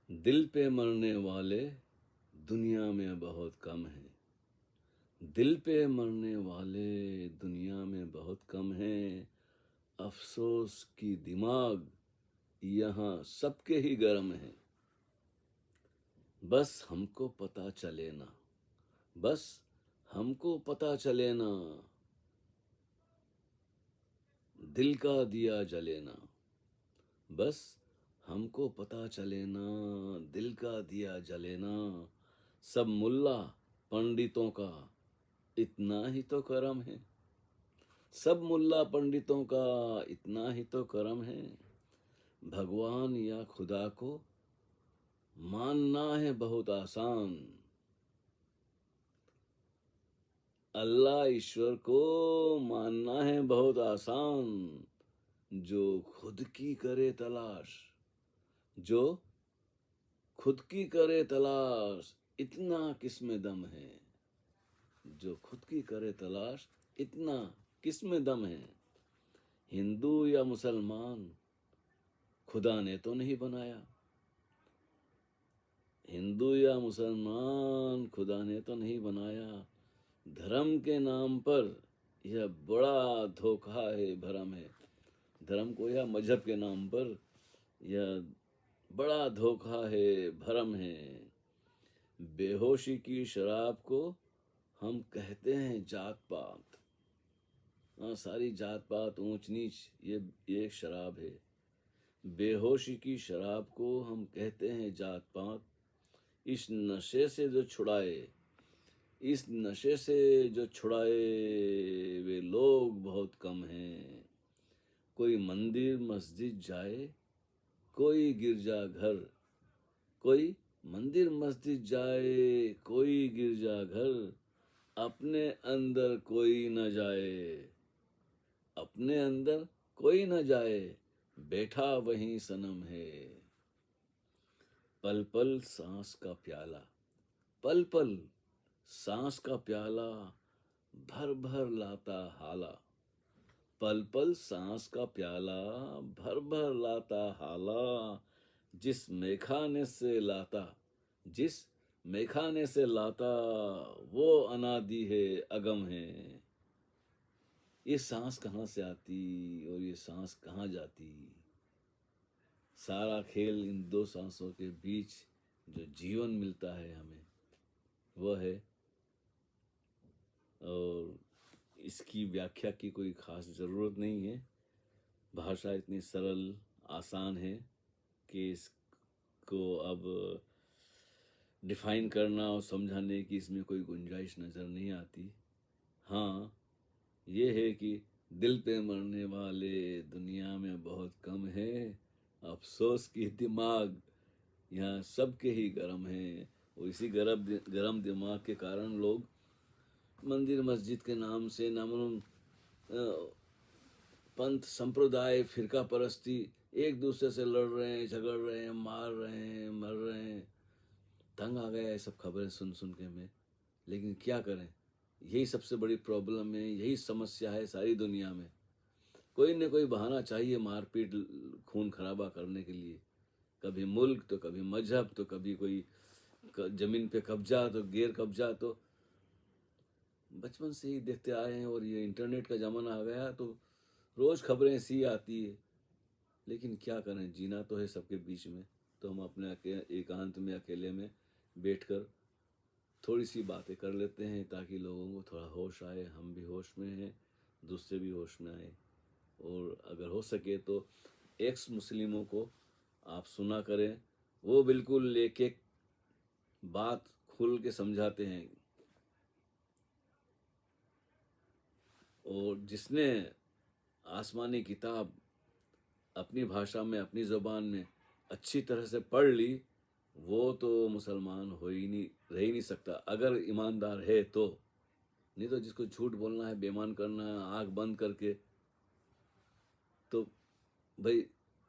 दिल पे मरने वाले दुनिया में बहुत कम हैं। दिल पे मरने वाले दुनिया में बहुत कम हैं। अफसोस की दिमाग यहाँ सबके ही गर्म हैं। बस हमको पता चले ना, बस हमको पता चले ना, दिल का दिया जले ना। बस हमको पता चले ना, दिल का दिया जले ना। सब मुल्ला पंडितों का इतना ही तो करम है। सब मुल्ला पंडितों का इतना ही तो करम है। भगवान या खुदा को मानना है बहुत आसान। अल्लाह ईश्वर को मानना है बहुत आसान। जो खुद की करे तलाश, जो खुद की करे तलाश, इतना किसमें दम है। जो खुद की करे तलाश, इतना किसमें दम है। हिंदू या मुसलमान खुदा ने तो नहीं बनाया। हिंदू या मुसलमान खुदा ने तो नहीं बनाया। धर्म के नाम पर यह बड़ा धोखा है, भरम है। धर्म को या मजहब के नाम पर यह बड़ा धोखा है, भरम है। बेहोशी की शराब को हम कहते हैं जात पात। हाँ, सारी जात पात ऊंच नीच ये एक शराब है। बेहोशी की शराब को हम कहते हैं जात पात। इस नशे से जो छुड़ाए, इस नशे से जो छुड़ाए, वे लोग बहुत कम हैं। कोई मंदिर मस्जिद जाए, कोई गिरजाघर, कोई मंदिर मस्जिद जाए, कोई गिरजाघर, अपने अंदर कोई न जाए, अपने अंदर कोई न जाए, बैठा वहीं सनम है। पल पल सांस का प्याला, पल पल सांस का प्याला, भर भर लाता हाला। पल पल सांस का प्याला, भर भर लाता हाला। जिस मेखाने से लाता, जिस मेखाने से लाता, वो अनादि है, अगम है। ये सांस कहाँ से आती और ये सांस कहाँ जाती। सारा खेल इन दो सांसों के बीच जो जीवन मिलता है हमें, वह है। और इसकी व्याख्या की कोई खास ज़रूरत नहीं है। भाषा इतनी सरल आसान है कि इसको अब डिफाइन करना और समझाने की इसमें कोई गुंजाइश नज़र नहीं आती। हाँ, ये है कि दिल पे मरने वाले दुनिया में बहुत कम है। अफसोस की दिमाग यहाँ सबके ही गर्म है। और इसी गरम दिमाग के कारण लोग मंदिर मस्जिद के नाम से नामूम पंथ संप्रदाय फिरका परस्ती एक दूसरे से लड़ रहे हैं, झगड़ रहे हैं, मार रहे हैं, मर रहे हैं। तंग आ गया है सब खबरें सुन सुन के मैं। लेकिन क्या करें, यही सबसे बड़ी प्रॉब्लम है, यही समस्या है सारी दुनिया में। कोई न कोई बहाना चाहिए मारपीट खून खराबा करने के लिए। कभी मुल्क तो कभी मजहब, तो कभी कोई जमीन पे कब्जा तो गैर कब्जा। तो बचपन से ही देखते आए हैं और ये इंटरनेट का ज़माना आ गया तो रोज़ खबरें ऐसी आती है। लेकिन क्या करें, जीना तो है सबके बीच में। तो हम अपने एकांत में अकेले में बैठकर थोड़ी सी बातें कर लेते हैं ताकि लोगों को थोड़ा होश आए, हम भी होश में हैं, दूसरे भी होश में आए। और अगर हो सके तो एक्स मुस्लिमों को आप सुना करें। वो बिल्कुल एक एक बात खुल के समझाते हैं। और जिसने आसमानी किताब अपनी भाषा में, अपनी ज़ुबान में अच्छी तरह से पढ़ ली, वो तो मुसलमान हो ही नहीं, रह ही नहीं सकता अगर ईमानदार है तो। नहीं तो जिसको झूठ बोलना है, बेईमान करना है आँख बंद करके, तो भाई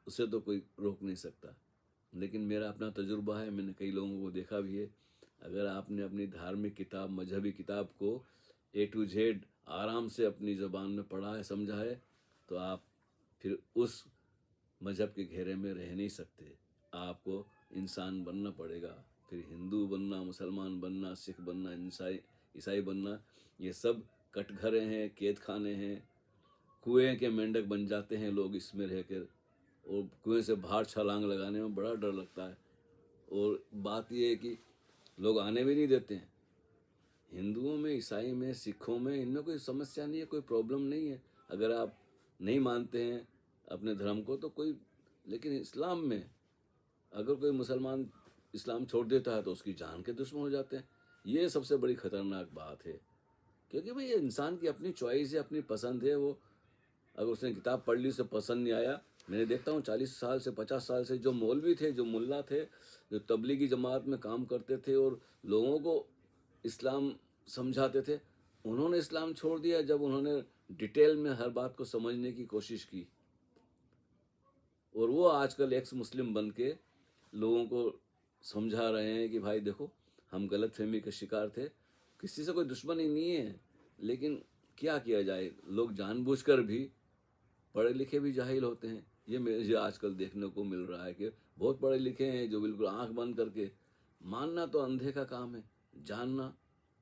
उसे तो कोई रोक नहीं सकता। लेकिन मेरा अपना तजुर्बा है, मैंने कई लोगों को देखा भी है। अगर आपने अपनी धार्मिक किताब, मजहबी किताब को A to Z आराम से अपनी ज़ुबान में पढ़ा है, समझा है, तो आप फिर उस मजहब के घेरे में रह नहीं सकते। आपको इंसान बनना पड़ेगा। फिर हिंदू बनना, मुसलमान बनना, सिख बनना, ईसाई बनना, ये सब कटघरे हैं, कैद खाने हैं। कुएं के मेंढक बन जाते हैं लोग इसमें रहकर, और कुएं से बाहर छलांग लगाने में बड़ा डर लगता है। और बात ये है कि लोग आने भी नहीं देते हैं। हिंदुओं में, ईसाई में, सिखों में, इनमें कोई समस्या नहीं है, कोई प्रॉब्लम नहीं है। अगर आप नहीं मानते हैं अपने धर्म को तो कोई, लेकिन इस्लाम में अगर कोई मुसलमान इस्लाम छोड़ देता है तो उसकी जान के दुश्मन हो जाते हैं। ये सबसे बड़ी खतरनाक बात है, क्योंकि भाई ये इंसान की अपनी चॉइस है, अपनी पसंद है। वो अगर उसने किताब पढ़ ली, उसे पसंद नहीं आया। मैंने देखता हूँ 40 साल से, 50 साल से जो मौलवी थे, जो मुल्ला थे, जो तबलीगी जमात में काम करते थे और लोगों को इस्लाम समझाते थे, उन्होंने इस्लाम छोड़ दिया जब उन्होंने डिटेल में हर बात को समझने की कोशिश की। और वो आजकल एक्स मुस्लिम बन के लोगों को समझा रहे हैं कि भाई देखो, हम गलत फहमी के शिकार थे, किसी से कोई दुश्मनी नहीं है, लेकिन क्या किया जाए, लोग जानबूझकर भी, पढ़े लिखे भी जाहिल होते हैं। ये मुझे आजकल देखने को मिल रहा है कि बहुत पढ़े लिखे हैं जो बिल्कुल आंख बंद करके, मानना तो अंधे का काम है, जानना,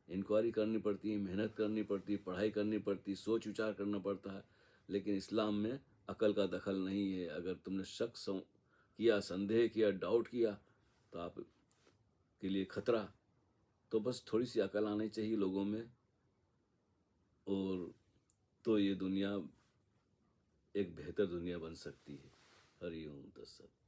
इंक्वायरी करनी पड़ती है, मेहनत करनी पड़ती है, पढ़ाई करनी पड़ती है, सोच विचार करना पड़ता है। लेकिन इस्लाम में अकल का दखल नहीं है। अगर तुमने किया, संदेह किया, डाउट किया, तो आप के लिए खतरा। तो बस थोड़ी सी अकल आनी चाहिए लोगों में, और तो ये दुनिया एक बेहतर दुनिया बन सकती है। हरि ओम तत्सत।